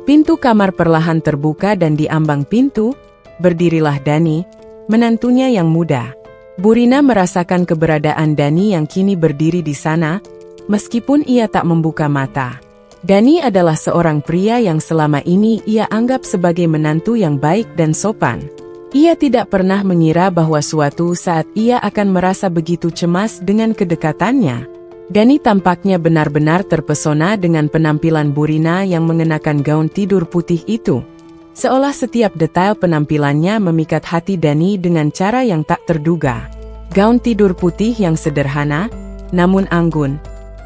Pintu kamar perlahan terbuka dan di ambang pintu, berdirilah Dani, menantunya yang muda. Burina merasakan keberadaan Dani yang kini berdiri di sana, meskipun ia tak membuka mata. Dani adalah seorang pria yang selama ini ia anggap sebagai menantu yang baik dan sopan. Ia tidak pernah mengira bahwa suatu saat ia akan merasa begitu cemas dengan kedekatannya. Dani tampaknya benar-benar terpesona dengan penampilan Burina yang mengenakan gaun tidur putih itu. Seolah setiap detail penampilannya memikat hati Dani dengan cara yang tak terduga. Gaun tidur putih yang sederhana, namun anggun,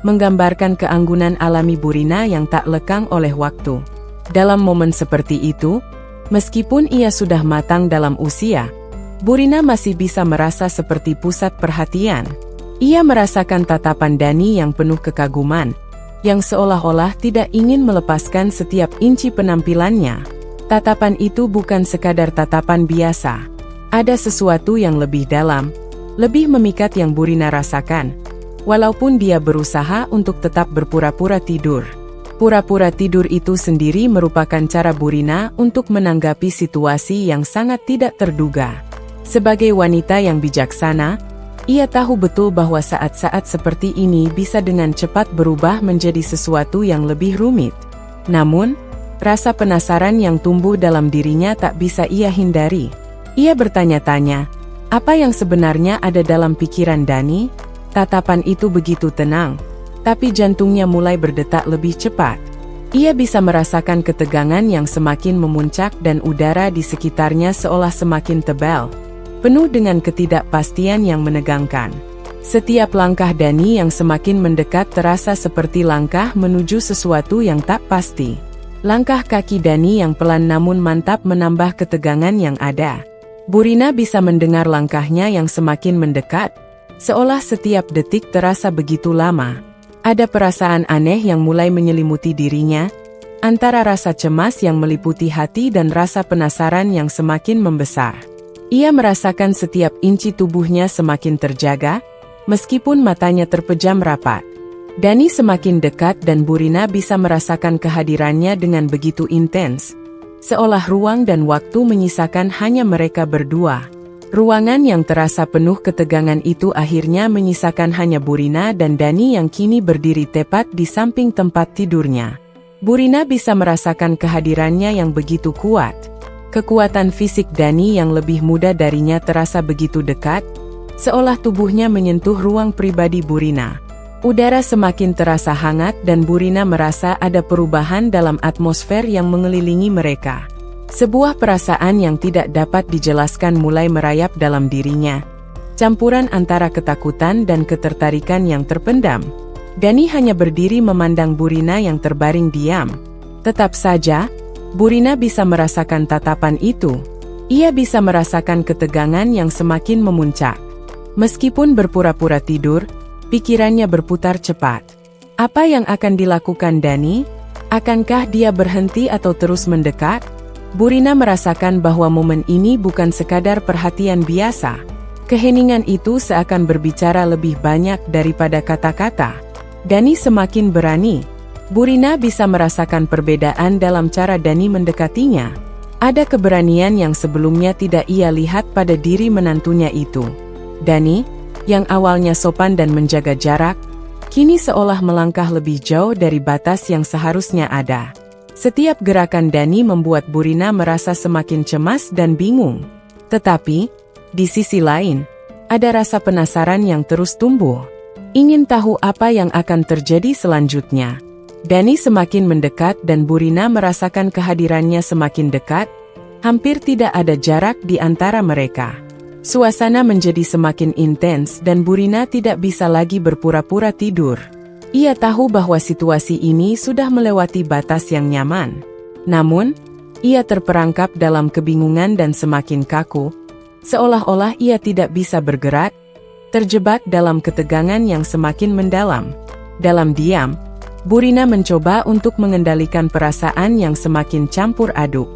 menggambarkan keanggunan alami Burina yang tak lekang oleh waktu. Dalam momen seperti itu, meskipun ia sudah matang dalam usia, Burina masih bisa merasa seperti pusat perhatian. Ia merasakan tatapan Dani yang penuh kekaguman, yang seolah-olah tidak ingin melepaskan setiap inci penampilannya. Tatapan itu bukan sekadar tatapan biasa. Ada sesuatu yang lebih dalam, lebih memikat yang Burina rasakan, walaupun dia berusaha untuk tetap berpura-pura tidur. Pura-pura tidur itu sendiri merupakan cara Burina untuk menanggapi situasi yang sangat tidak terduga. Sebagai wanita yang bijaksana, ia tahu betul bahwa saat-saat seperti ini bisa dengan cepat berubah menjadi sesuatu yang lebih rumit. Namun, rasa penasaran yang tumbuh dalam dirinya tak bisa ia hindari. Ia bertanya-tanya, apa yang sebenarnya ada dalam pikiran Dani? Tatapan itu begitu tenang, tapi jantungnya mulai berdetak lebih cepat. Ia bisa merasakan ketegangan yang semakin memuncak dan udara di sekitarnya seolah semakin tebal, penuh dengan ketidakpastian yang menegangkan. Setiap langkah Dani yang semakin mendekat terasa seperti langkah menuju sesuatu yang tak pasti. Langkah kaki Dani yang pelan namun mantap menambah ketegangan yang ada. Burina bisa mendengar langkahnya yang semakin mendekat, seolah setiap detik terasa begitu lama. Ada perasaan aneh yang mulai menyelimuti dirinya, antara rasa cemas yang meliputi hati dan rasa penasaran yang semakin membesar. Ia merasakan setiap inci tubuhnya semakin terjaga, meskipun matanya terpejam rapat. Dani semakin dekat dan Burina bisa merasakan kehadirannya dengan begitu intens, seolah ruang dan waktu menyisakan hanya mereka berdua. Ruangan yang terasa penuh ketegangan itu akhirnya menyisakan hanya Burina dan Dani yang kini berdiri tepat di samping tempat tidurnya. Burina bisa merasakan kehadirannya yang begitu kuat. Kekuatan fisik Dani yang lebih muda darinya terasa begitu dekat, seolah tubuhnya menyentuh ruang pribadi Burina. Udara semakin terasa hangat dan Burina merasa ada perubahan dalam atmosfer yang mengelilingi mereka. Sebuah perasaan yang tidak dapat dijelaskan mulai merayap dalam dirinya. Campuran antara ketakutan dan ketertarikan yang terpendam. Dani hanya berdiri memandang Burina yang terbaring diam. Tetap saja, Burina bisa merasakan tatapan itu. Ia bisa merasakan ketegangan yang semakin memuncak. Meskipun berpura-pura tidur, pikirannya berputar cepat. Apa yang akan dilakukan Dani? Akankah dia berhenti atau terus mendekat? Burina merasakan bahwa momen ini bukan sekadar perhatian biasa. Keheningan itu seakan berbicara lebih banyak daripada kata-kata. Dani semakin berani. Burina bisa merasakan perbedaan dalam cara Dani mendekatinya. Ada keberanian yang sebelumnya tidak ia lihat pada diri menantunya itu. Dani, yang awalnya sopan dan menjaga jarak, kini seolah melangkah lebih jauh dari batas yang seharusnya ada. Setiap gerakan Dani membuat Burina merasa semakin cemas dan bingung. Tetapi, di sisi lain, ada rasa penasaran yang terus tumbuh. Ingin tahu apa yang akan terjadi selanjutnya. Dani semakin mendekat dan Burina merasakan kehadirannya semakin dekat, hampir tidak ada jarak di antara mereka. Suasana menjadi semakin intens dan Burina tidak bisa lagi berpura-pura tidur. Ia tahu bahwa situasi ini sudah melewati batas yang nyaman. Namun, ia terperangkap dalam kebingungan dan semakin kaku, seolah-olah ia tidak bisa bergerak, terjebak dalam ketegangan yang semakin mendalam. Dalam diam, Burina mencoba untuk mengendalikan perasaan yang semakin campur aduk.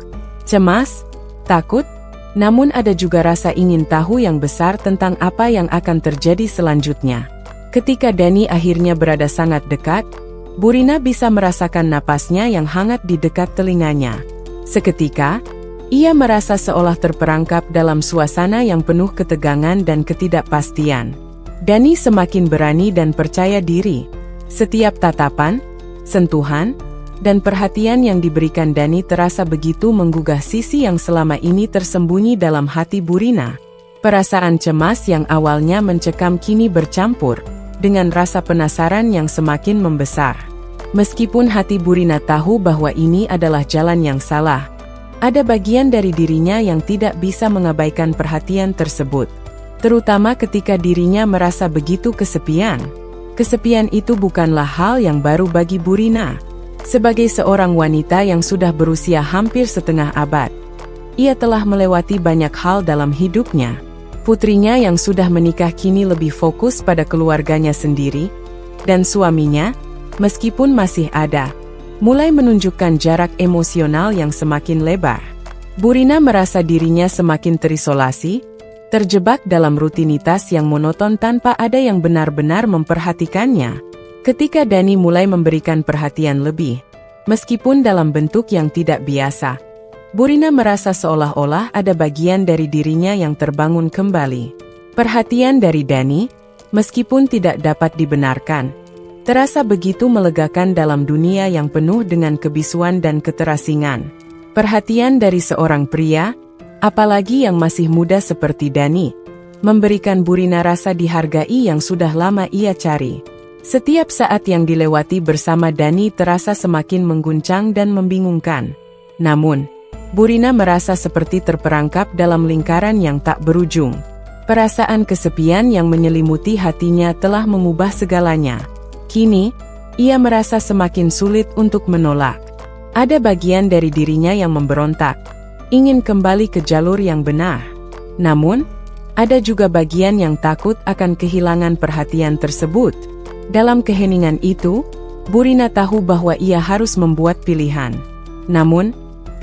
Cemas, takut, namun ada juga rasa ingin tahu yang besar tentang apa yang akan terjadi selanjutnya. Ketika Dani akhirnya berada sangat dekat, Burina bisa merasakan napasnya yang hangat di dekat telinganya. Seketika, ia merasa seolah terperangkap dalam suasana yang penuh ketegangan dan ketidakpastian. Dani semakin berani dan percaya diri. Setiap tatapan, sentuhan, dan perhatian yang diberikan Dani terasa begitu menggugah sisi yang selama ini tersembunyi dalam hati Burina. Perasaan cemas yang awalnya mencekam kini bercampur dengan rasa penasaran yang semakin membesar. Meskipun hati Burina tahu bahwa ini adalah jalan yang salah, ada bagian dari dirinya yang tidak bisa mengabaikan perhatian tersebut. Terutama ketika dirinya merasa begitu kesepian. Kesepian itu bukanlah hal yang baru bagi Burina. Sebagai seorang wanita yang sudah berusia hampir setengah abad, ia telah melewati banyak hal dalam hidupnya. Putrinya yang sudah menikah kini lebih fokus pada keluarganya sendiri, dan suaminya, meskipun masih ada, mulai menunjukkan jarak emosional yang semakin lebar. Burina merasa dirinya semakin terisolasi, terjebak dalam rutinitas yang monoton tanpa ada yang benar-benar memperhatikannya. Ketika Dani mulai memberikan perhatian lebih, meskipun dalam bentuk yang tidak biasa, Burina merasa seolah-olah ada bagian dari dirinya yang terbangun kembali. Perhatian dari Dani, meskipun tidak dapat dibenarkan, terasa begitu melegakan dalam dunia yang penuh dengan kebisuan dan keterasingan. Perhatian dari seorang pria, apalagi yang masih muda seperti Dani, memberikan Burina rasa dihargai yang sudah lama ia cari. Setiap saat yang dilewati bersama Dani terasa semakin mengguncang dan membingungkan. Namun, Burina merasa seperti terperangkap dalam lingkaran yang tak berujung. Perasaan kesepian yang menyelimuti hatinya telah mengubah segalanya. Kini, ia merasa semakin sulit untuk menolak. Ada bagian dari dirinya yang memberontak, ingin kembali ke jalur yang benar. Namun, ada juga bagian yang takut akan kehilangan perhatian tersebut. Dalam keheningan itu, Burina tahu bahwa ia harus membuat pilihan. Namun,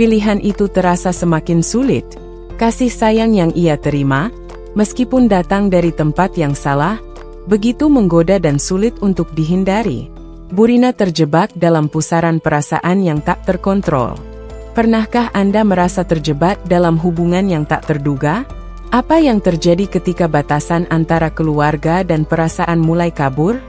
pilihan itu terasa semakin sulit. Kasih sayang yang ia terima, meskipun datang dari tempat yang salah, begitu menggoda dan sulit untuk dihindari. Burina terjebak dalam pusaran perasaan yang tak terkontrol. Pernahkah Anda merasa terjebak dalam hubungan yang tak terduga? Apa yang terjadi ketika batasan antara keluarga dan perasaan mulai kabur?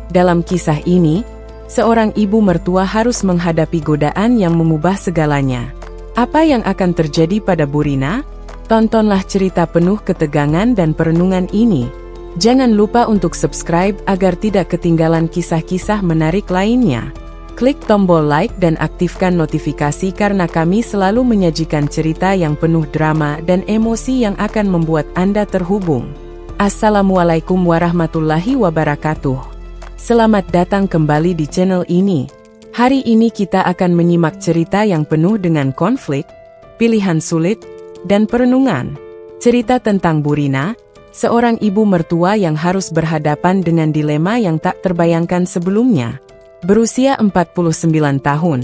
Dalam kisah ini, seorang ibu mertua harus menghadapi godaan yang mengubah segalanya. Apa yang akan terjadi pada Burina? Tontonlah cerita penuh ketegangan dan perenungan ini. Jangan lupa untuk subscribe agar tidak ketinggalan kisah-kisah menarik lainnya. Klik tombol like dan aktifkan notifikasi karena kami selalu menyajikan cerita yang penuh drama dan emosi yang akan membuat Anda terhubung. Assalamualaikum warahmatullahi wabarakatuh. Selamat datang kembali di channel ini. Hari ini kita akan menyimak cerita yang penuh dengan konflik, pilihan sulit, dan perenungan. Cerita tentang Burina, seorang ibu mertua yang harus berhadapan dengan dilema yang tak terbayangkan sebelumnya. Berusia 49 tahun,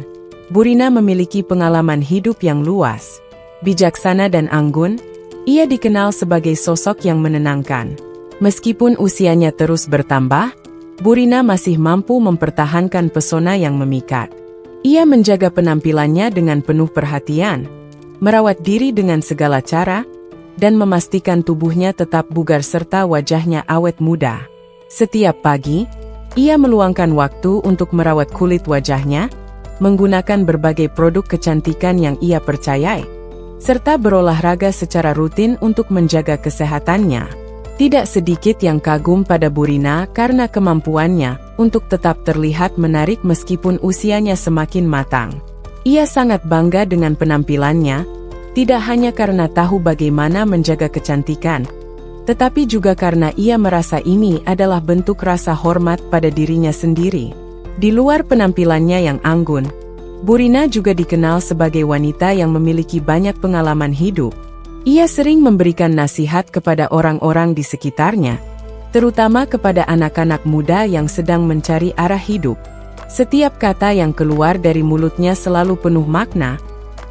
Burina memiliki pengalaman hidup yang luas. Bijaksana dan anggun, ia dikenal sebagai sosok yang menenangkan. Meskipun usianya terus bertambah, Burina masih mampu mempertahankan pesona yang memikat. Ia menjaga penampilannya dengan penuh perhatian, merawat diri dengan segala cara, dan memastikan tubuhnya tetap bugar serta wajahnya awet muda. Setiap pagi, ia meluangkan waktu untuk merawat kulit wajahnya, menggunakan berbagai produk kecantikan yang ia percayai, serta berolahraga secara rutin untuk menjaga kesehatannya. Tidak sedikit yang kagum pada Burina karena kemampuannya untuk tetap terlihat menarik meskipun usianya semakin matang. Ia sangat bangga dengan penampilannya, tidak hanya karena tahu bagaimana menjaga kecantikan, tetapi juga karena ia merasa ini adalah bentuk rasa hormat pada dirinya sendiri. Di luar penampilannya yang anggun, Burina juga dikenal sebagai wanita yang memiliki banyak pengalaman hidup. Ia sering memberikan nasihat kepada orang-orang di sekitarnya, terutama kepada anak-anak muda yang sedang mencari arah hidup. Setiap kata yang keluar dari mulutnya selalu penuh makna,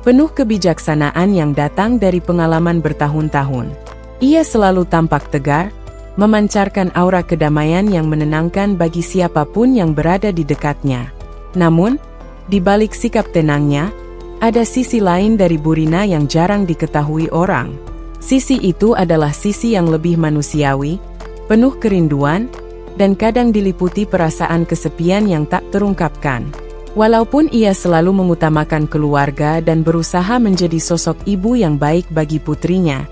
penuh kebijaksanaan yang datang dari pengalaman bertahun-tahun. Ia selalu tampak tegar, memancarkan aura kedamaian yang menenangkan bagi siapapun yang berada di dekatnya. Namun, di balik sikap tenangnya, ada sisi lain dari Burina yang jarang diketahui orang. Sisi itu adalah sisi yang lebih manusiawi, penuh kerinduan, dan kadang diliputi perasaan kesepian yang tak terungkapkan. Walaupun ia selalu mengutamakan keluarga dan berusaha menjadi sosok ibu yang baik bagi putrinya,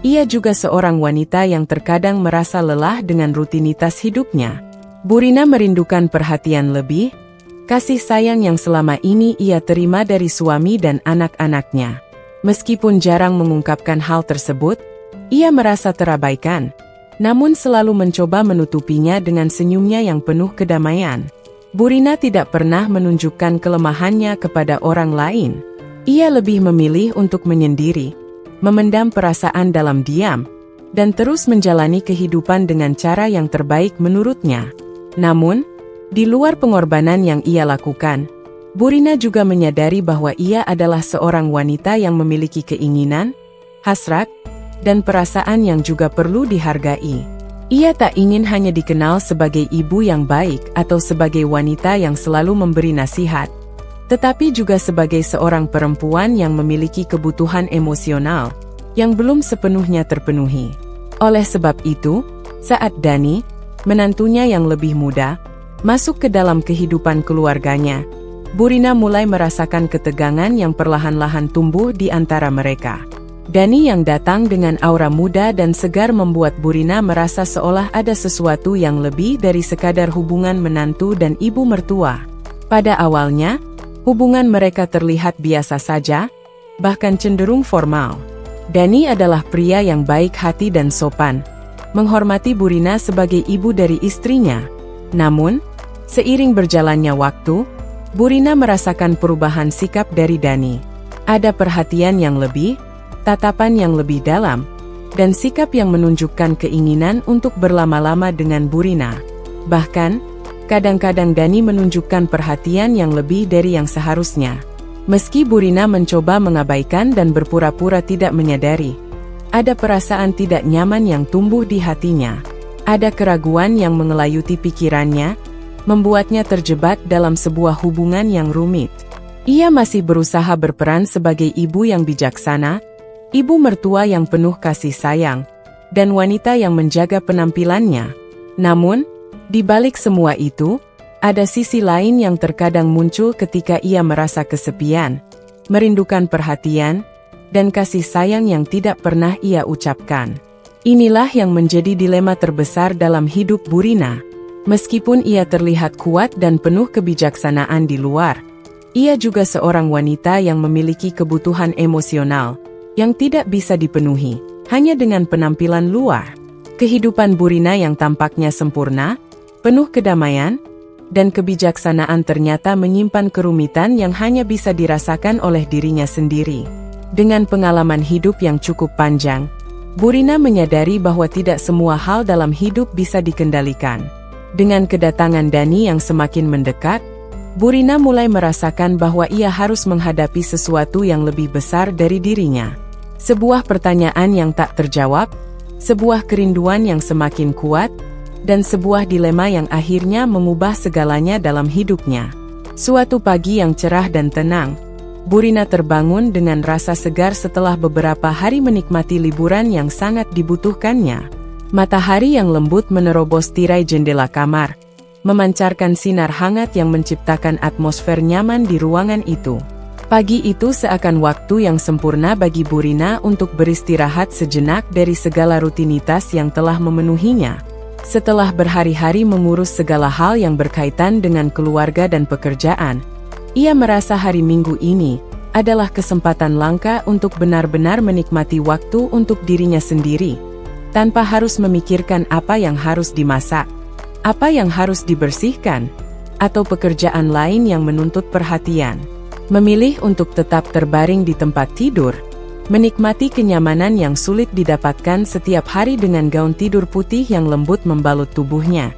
ia juga seorang wanita yang terkadang merasa lelah dengan rutinitas hidupnya. Burina merindukan perhatian lebih, kasih sayang yang selama ini ia terima dari suami dan anak-anaknya. Meskipun jarang mengungkapkan hal tersebut, ia merasa terabaikan, namun selalu mencoba menutupinya dengan senyumnya yang penuh kedamaian. Burina tidak pernah menunjukkan kelemahannya kepada orang lain. Ia lebih memilih untuk menyendiri, memendam perasaan dalam diam, dan terus menjalani kehidupan dengan cara yang terbaik menurutnya. Namun, di luar pengorbanan yang ia lakukan, Burina juga menyadari bahwa ia adalah seorang wanita yang memiliki keinginan, hasrat, dan perasaan yang juga perlu dihargai. Ia tak ingin hanya dikenal sebagai ibu yang baik atau sebagai wanita yang selalu memberi nasihat, tetapi juga sebagai seorang perempuan yang memiliki kebutuhan emosional yang belum sepenuhnya terpenuhi. Oleh sebab itu, saat Dani, menantunya yang lebih muda, masuk ke dalam kehidupan keluarganya, Burina mulai merasakan ketegangan yang perlahan-lahan tumbuh di antara mereka. Dani yang datang dengan aura muda dan segar membuat Burina merasa seolah ada sesuatu yang lebih dari sekadar hubungan menantu dan ibu mertua. Pada awalnya, hubungan mereka terlihat biasa saja, bahkan cenderung formal. Dani adalah pria yang baik hati dan sopan, menghormati Burina sebagai ibu dari istrinya. Namun, seiring berjalannya waktu, Burina merasakan perubahan sikap dari Dani. Ada perhatian yang lebih, tatapan yang lebih dalam, dan sikap yang menunjukkan keinginan untuk berlama-lama dengan Burina. Bahkan, kadang-kadang Dani menunjukkan perhatian yang lebih dari yang seharusnya. Meski Burina mencoba mengabaikan dan berpura-pura tidak menyadari, ada perasaan tidak nyaman yang tumbuh di hatinya. Ada keraguan yang mengelayuti pikirannya, membuatnya terjebak dalam sebuah hubungan yang rumit. Ia masih berusaha berperan sebagai ibu yang bijaksana, ibu mertua yang penuh kasih sayang, dan wanita yang menjaga penampilannya. Namun, di balik semua itu, ada sisi lain yang terkadang muncul ketika ia merasa kesepian, merindukan perhatian, dan kasih sayang yang tidak pernah ia ucapkan. Inilah yang menjadi dilema terbesar dalam hidup Burina. Meskipun ia terlihat kuat dan penuh kebijaksanaan di luar, ia juga seorang wanita yang memiliki kebutuhan emosional yang tidak bisa dipenuhi hanya dengan penampilan luar. Kehidupan Burina yang tampaknya sempurna, penuh kedamaian, dan kebijaksanaan ternyata menyimpan kerumitan yang hanya bisa dirasakan oleh dirinya sendiri. Dengan pengalaman hidup yang cukup panjang, Burina menyadari bahwa tidak semua hal dalam hidup bisa dikendalikan. Dengan kedatangan Dani yang semakin mendekat, Burina mulai merasakan bahwa ia harus menghadapi sesuatu yang lebih besar dari dirinya. Sebuah pertanyaan yang tak terjawab, sebuah kerinduan yang semakin kuat, dan sebuah dilema yang akhirnya mengubah segalanya dalam hidupnya. Suatu pagi yang cerah dan tenang, Burina terbangun dengan rasa segar setelah beberapa hari menikmati liburan yang sangat dibutuhkannya. Matahari yang lembut menerobos tirai jendela kamar, memancarkan sinar hangat yang menciptakan atmosfer nyaman di ruangan itu. Pagi itu seakan waktu yang sempurna bagi Burina untuk beristirahat sejenak dari segala rutinitas yang telah memenuhinya. Setelah berhari-hari mengurus segala hal yang berkaitan dengan keluarga dan pekerjaan, ia merasa hari Minggu ini adalah kesempatan langka untuk benar-benar menikmati waktu untuk dirinya sendiri, tanpa harus memikirkan apa yang harus dimasak, apa yang harus dibersihkan, atau pekerjaan lain yang menuntut perhatian. Memilih untuk tetap terbaring di tempat tidur, menikmati kenyamanan yang sulit didapatkan setiap hari dengan gaun tidur putih yang lembut membalut tubuhnya.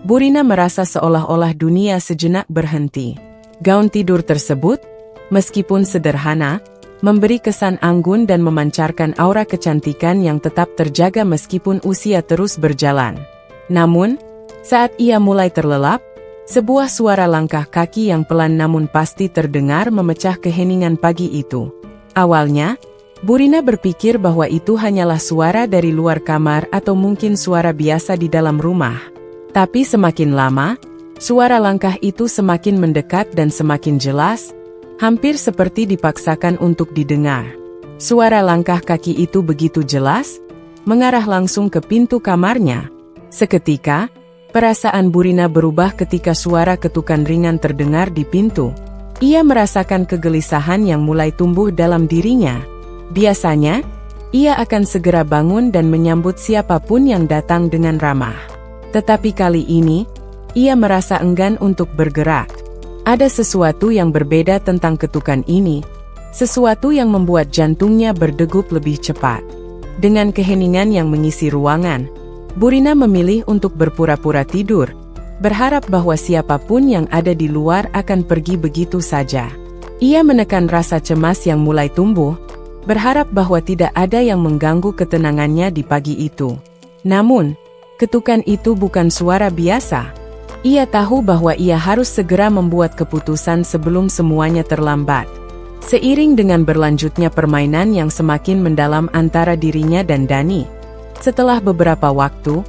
Burina merasa seolah-olah dunia sejenak berhenti. Gaun tidur tersebut, meskipun sederhana, memberi kesan anggun dan memancarkan aura kecantikan yang tetap terjaga meskipun usia terus berjalan. Namun, saat ia mulai terlelap, Sebuah suara langkah kaki yang pelan namun pasti terdengar memecah keheningan pagi itu. Awalnya, Burina berpikir bahwa itu hanyalah suara dari luar kamar atau mungkin suara biasa di dalam rumah. Tapi semakin lama, suara langkah itu semakin mendekat dan semakin jelas, hampir seperti dipaksakan untuk didengar. Suara langkah kaki itu begitu jelas, mengarah langsung ke pintu kamarnya. Seketika, perasaan Burina berubah ketika suara ketukan ringan terdengar di pintu. Ia merasakan kegelisahan yang mulai tumbuh dalam dirinya. Biasanya, ia akan segera bangun dan menyambut siapapun yang datang dengan ramah. Tetapi kali ini, ia merasa enggan untuk bergerak. Ada sesuatu yang berbeda tentang ketukan ini, sesuatu yang membuat jantungnya berdegup lebih cepat. Dengan keheningan yang mengisi ruangan, Burina memilih untuk berpura-pura tidur, berharap bahwa siapapun yang ada di luar akan pergi begitu saja. Ia menekan rasa cemas yang mulai tumbuh, berharap bahwa tidak ada yang mengganggu ketenangannya di pagi itu. Namun, ketukan itu bukan suara biasa. Ia tahu bahwa ia harus segera membuat keputusan sebelum semuanya terlambat. Seiring dengan berlanjutnya permainan yang semakin mendalam antara dirinya dan Dani, setelah beberapa waktu,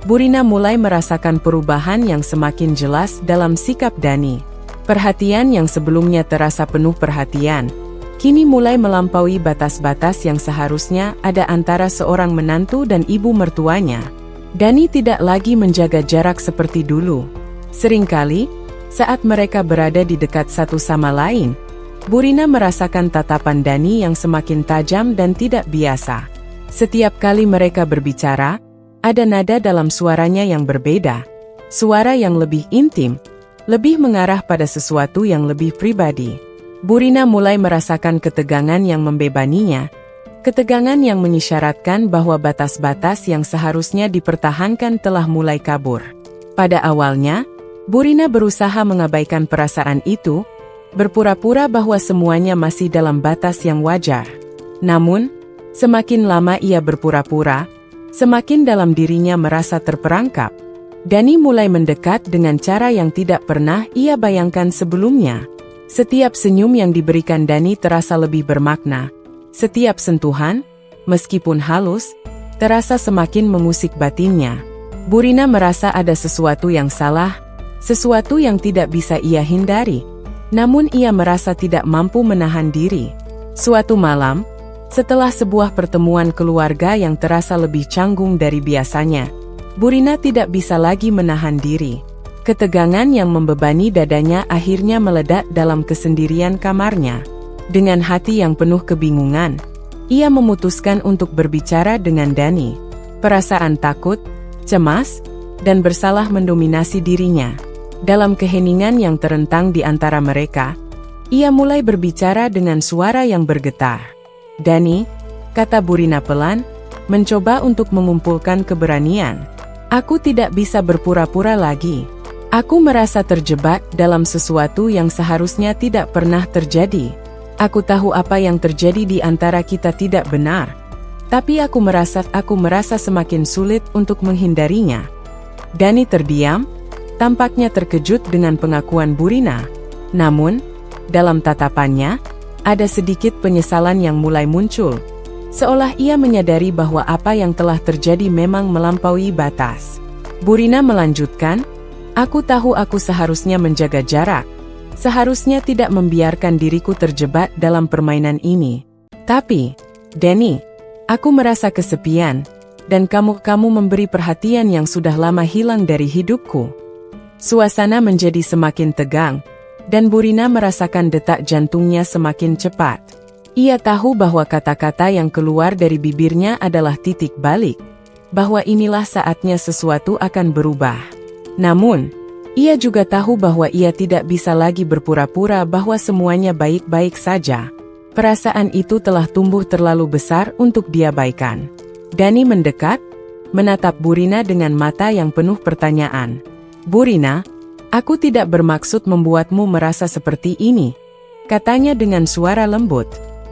Burina mulai merasakan perubahan yang semakin jelas dalam sikap Dani. Perhatian yang sebelumnya terasa penuh perhatian, kini mulai melampaui batas-batas yang seharusnya ada antara seorang menantu dan ibu mertuanya. Dani tidak lagi menjaga jarak seperti dulu. Seringkali, saat mereka berada di dekat satu sama lain, Burina merasakan tatapan Dani yang semakin tajam dan tidak biasa. Setiap kali mereka berbicara, ada nada dalam suaranya yang berbeda. Suara yang lebih intim, lebih mengarah pada sesuatu yang lebih pribadi. Burina mulai merasakan ketegangan yang membebaninya, ketegangan yang mengisyaratkan bahwa batas-batas yang seharusnya dipertahankan telah mulai kabur. Pada awalnya, Burina berusaha mengabaikan perasaan itu, berpura-pura bahwa semuanya masih dalam batas yang wajar. Namun, semakin lama ia berpura-pura, semakin dalam dirinya merasa terperangkap. Dani mulai mendekat dengan cara yang tidak pernah ia bayangkan sebelumnya. Setiap senyum yang diberikan Dani terasa lebih bermakna. Setiap sentuhan, meskipun halus, terasa semakin mengusik batinnya. Burina merasa ada sesuatu yang salah, sesuatu yang tidak bisa ia hindari. Namun ia merasa tidak mampu menahan diri. Suatu malam, setelah sebuah pertemuan keluarga yang terasa lebih canggung dari biasanya, Burina tidak bisa lagi menahan diri. Ketegangan yang membebani dadanya akhirnya meledak dalam kesendirian kamarnya. Dengan hati yang penuh kebingungan, ia memutuskan untuk berbicara dengan Dani. Perasaan takut, cemas, dan bersalah mendominasi dirinya. Dalam keheningan yang terentang di antara mereka, ia mulai berbicara dengan suara yang bergetar. "Dani," kata Burina pelan, mencoba untuk mengumpulkan keberanian. "Aku tidak bisa berpura-pura lagi. Aku merasa terjebak dalam sesuatu yang seharusnya tidak pernah terjadi. Aku tahu apa yang terjadi di antara kita tidak benar. Tapi aku merasa semakin sulit untuk menghindarinya." Dani terdiam, tampaknya terkejut dengan pengakuan Burina. Namun, dalam tatapannya, ada sedikit penyesalan yang mulai muncul. Seolah ia menyadari bahwa apa yang telah terjadi memang melampaui batas. Burina melanjutkan, "Aku tahu aku seharusnya menjaga jarak. Seharusnya tidak membiarkan diriku terjebak dalam permainan ini. Tapi, Dani, aku merasa kesepian, dan kamu memberi perhatian yang sudah lama hilang dari hidupku." Suasana menjadi semakin tegang, dan Burina merasakan detak jantungnya semakin cepat. Ia tahu bahwa kata-kata yang keluar dari bibirnya adalah titik balik, bahwa inilah saatnya sesuatu akan berubah. Namun, ia juga tahu bahwa ia tidak bisa lagi berpura-pura bahwa semuanya baik-baik saja. Perasaan itu telah tumbuh terlalu besar untuk diabaikan. Dani mendekat, menatap Burina dengan mata yang penuh pertanyaan. "Burina, aku tidak bermaksud membuatmu merasa seperti ini," katanya dengan suara lembut.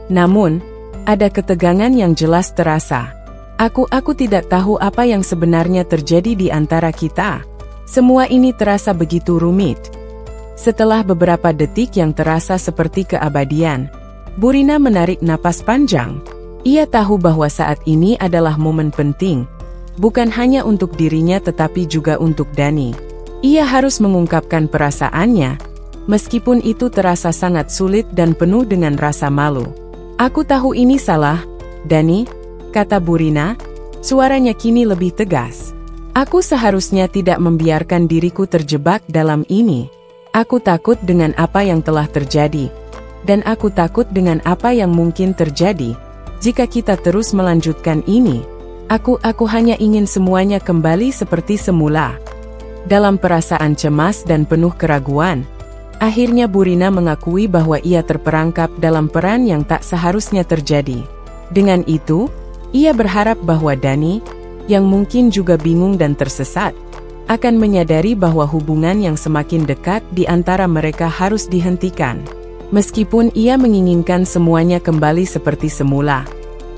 Namun, ada ketegangan yang jelas terasa. Aku tidak tahu apa yang sebenarnya terjadi di antara kita. Semua ini terasa begitu rumit. Setelah beberapa detik yang terasa seperti keabadian, Burina menarik napas panjang. Ia tahu bahwa saat ini adalah momen penting, bukan hanya untuk dirinya tetapi juga untuk Dani. Ia harus mengungkapkan perasaannya, meskipun itu terasa sangat sulit dan penuh dengan rasa malu. Aku tahu ini salah, Dani, kata Burina, suaranya kini lebih tegas. Aku seharusnya tidak membiarkan diriku terjebak dalam ini. Aku takut dengan apa yang telah terjadi. Dan aku takut dengan apa yang mungkin terjadi jika kita terus melanjutkan ini. Aku hanya ingin semuanya kembali seperti semula. Dalam perasaan cemas dan penuh keraguan, akhirnya Burina mengakui bahwa ia terperangkap dalam peran yang tak seharusnya terjadi. Dengan itu, ia berharap bahwa Dani, yang mungkin juga bingung dan tersesat, akan menyadari bahwa hubungan yang semakin dekat di antara mereka harus dihentikan. Meskipun ia menginginkan semuanya kembali seperti semula,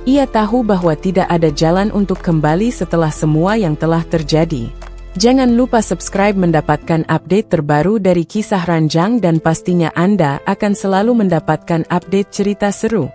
ia tahu bahwa tidak ada jalan untuk kembali setelah semua yang telah terjadi. Jangan lupa subscribe mendapatkan update terbaru dari Kisah Ranjang dan pastinya Anda akan selalu mendapatkan update cerita seru.